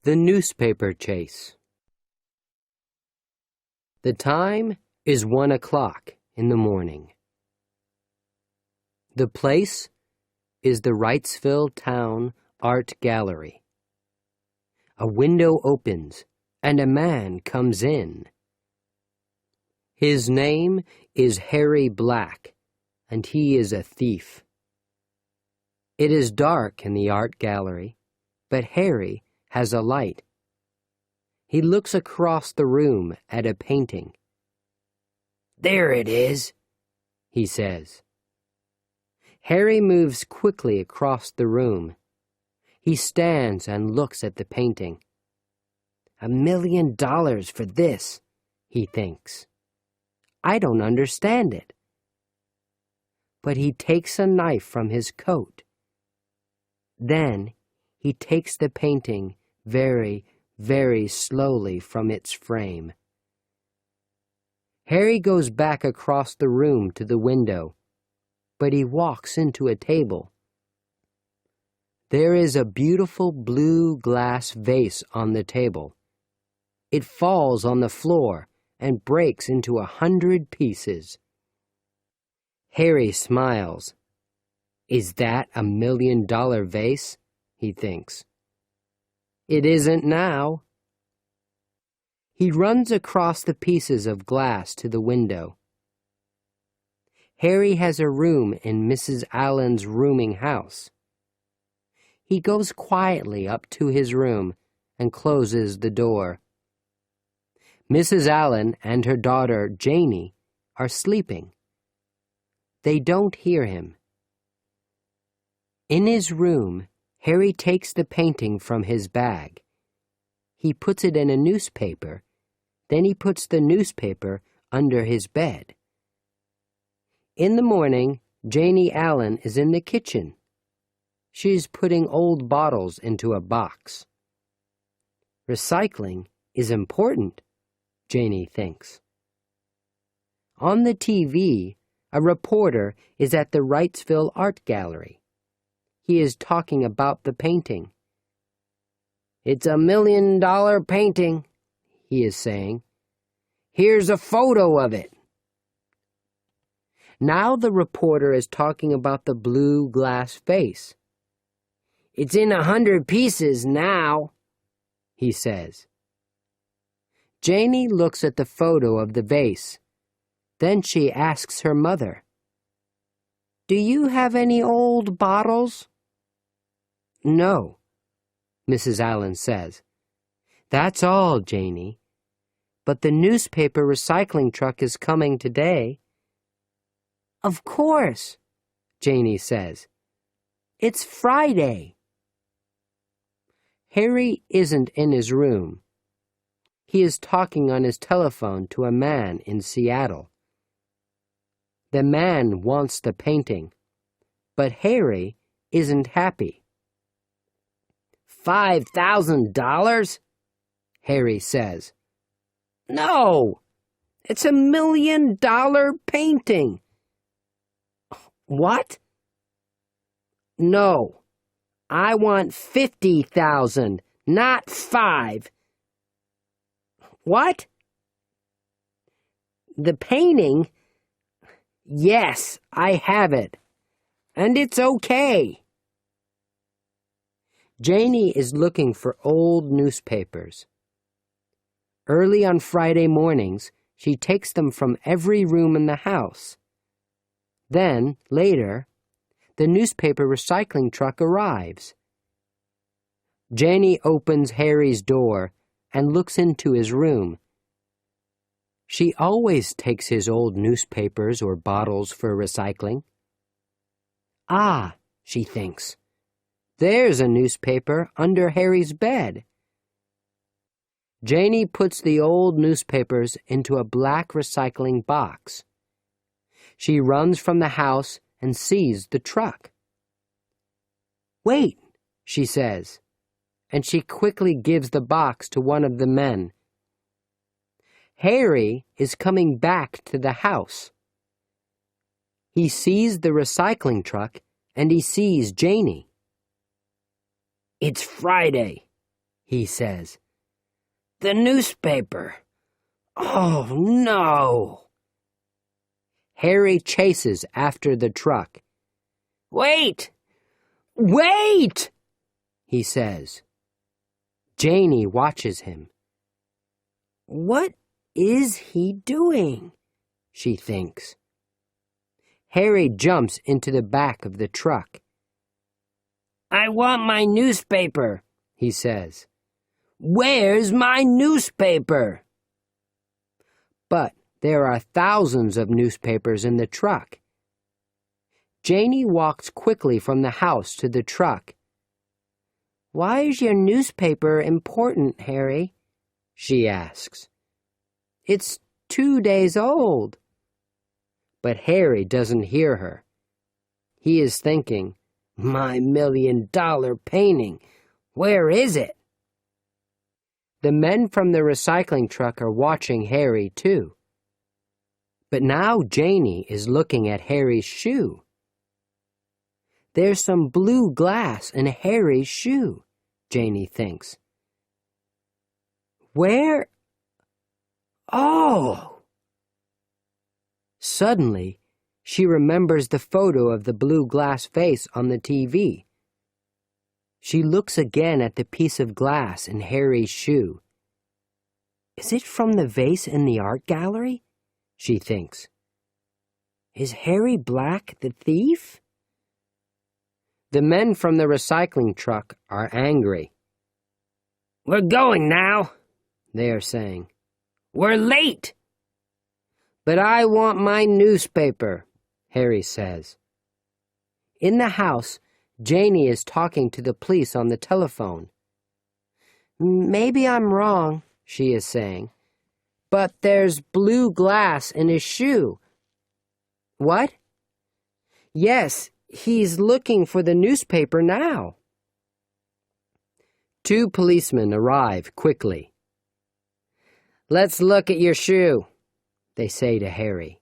The newspaper chase. The time is 1 o'clock in the morning. The place is the Wrightsville Town Art Gallery. A window opens and a man comes in. His name is Harry Black, and he is a thief. It is dark in the art gallery, but Harry has a light. He looks across the room at a painting. "There it is," he says. Harry moves quickly across the room. He stands and looks at the painting. $1 million for this, he thinks. I don't understand it. But he takes a knife from his coat. Then he takes the painting very, very slowly from its frame. Harry goes back across the room to the window, but he walks into a table. There is a beautiful blue glass vase on the table. It falls on the floor and breaks into 100 pieces. Harry smiles. Is that $1 million vase? He thinks. It isn't now. He runs across the pieces of glass to the window. Harry has a room in Mrs. Allen's rooming house. He goes quietly up to his room and closes the door. Mrs. Allen and her daughter, Janie, are sleeping. They don't hear him. In his room, Harry takes the painting from his bag. He puts it in a newspaper. Then he puts the newspaper under his bed. In the morning, Janie Allen is in the kitchen. She's putting old bottles into a box. Recycling is important, Janie thinks. On the TV, a reporter is at the Wrightsville Art Gallery. He is talking about the painting. "It's $1 million painting," he is saying. "Here's a photo of it." Now the reporter is talking about the blue glass vase. "It's in 100 pieces now," he says. Janie looks at the photo of the vase. Then she asks her mother, "Do you have any old bottles?" "No," Mrs. Allen says. "That's all, Janie. But the newspaper recycling truck is coming today." "Of course," Janie says. "It's Friday." Harry isn't in his room. He is talking on his telephone to a man in Seattle. The man wants the painting, but Harry isn't happy. $5,000? Harry says. "No, it's $1 million painting." "What?" "No, I want 50,000, not 5. "What?" "The painting? Yes, I have it. And it's okay." Janie is looking for old newspapers. Early on Friday mornings, she takes them from every room in the house. Then, later, the newspaper recycling truck arrives. Janie opens Harry's door and looks into his room. She always takes his old newspapers or bottles for recycling. "Ah," she thinks, "there's a newspaper under Harry's bed." Janie puts the old newspapers into a black recycling box. She runs from the house and sees the truck. "Wait," she says, and she quickly gives the box to one of the men. Harry is coming back to the house. He sees the recycling truck and he sees Janie. "It's Friday," he says. "The newspaper. Oh, no." Harry chases after the truck. "Wait! Wait!" he says. Janie watches him. What is he doing? She thinks. Harry jumps into the back of the truck. "I want my newspaper," he says. "Where's my newspaper?" But there are thousands of newspapers in the truck. Janie walks quickly from the house to the truck. "Why is your newspaper important, Harry?" she asks. "It's 2 days old." But Harry doesn't hear her. He is thinking, "My $1,000,000 painting, where is it?" The men from the recycling truck are watching Harry, too. But now Janie is looking at Harry's shoe. There's some blue glass in Harry's shoe, Janie thinks. Where? Oh! Suddenly, she remembers the photo of the blue glass vase on the TV. She looks again at the piece of glass in Harry's shoe. Is it from the vase in the art gallery? She thinks. Is Harry Black the thief? The men from the recycling truck are angry. "We're going now," they are saying. "We're late." "But I want my newspaper," Harry says. In the house, Janie is talking to the police on the telephone. "Maybe I'm wrong," she is saying, "but there's blue glass in his shoe." "What?" "Yes, he's looking for the newspaper now." 2 policemen arrive quickly. "Let's look at your shoe," they say to Harry.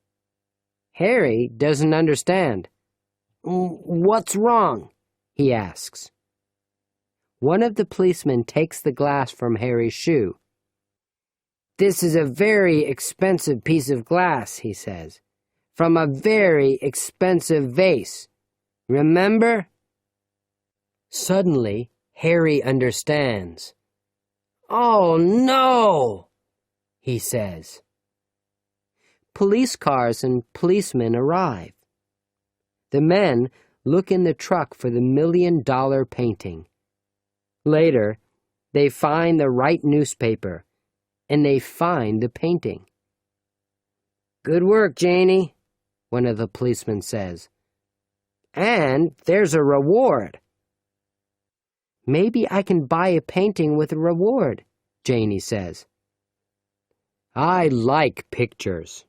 Harry doesn't understand. "What's wrong?" he asks. One of the policemen takes the glass from Harry's shoe. "This is a very expensive piece of glass," he says, "from a very expensive vase. Remember?" Suddenly, Harry understands. "Oh, no!" he says. Police cars and policemen arrive. The men look in the truck for the $1,000,000 painting. Later, they find the right newspaper, and they find the painting. "Good work, Janie," one of the policemen says. "And there's a reward." "Maybe I can buy a painting with a reward," Janie says. "I like pictures,"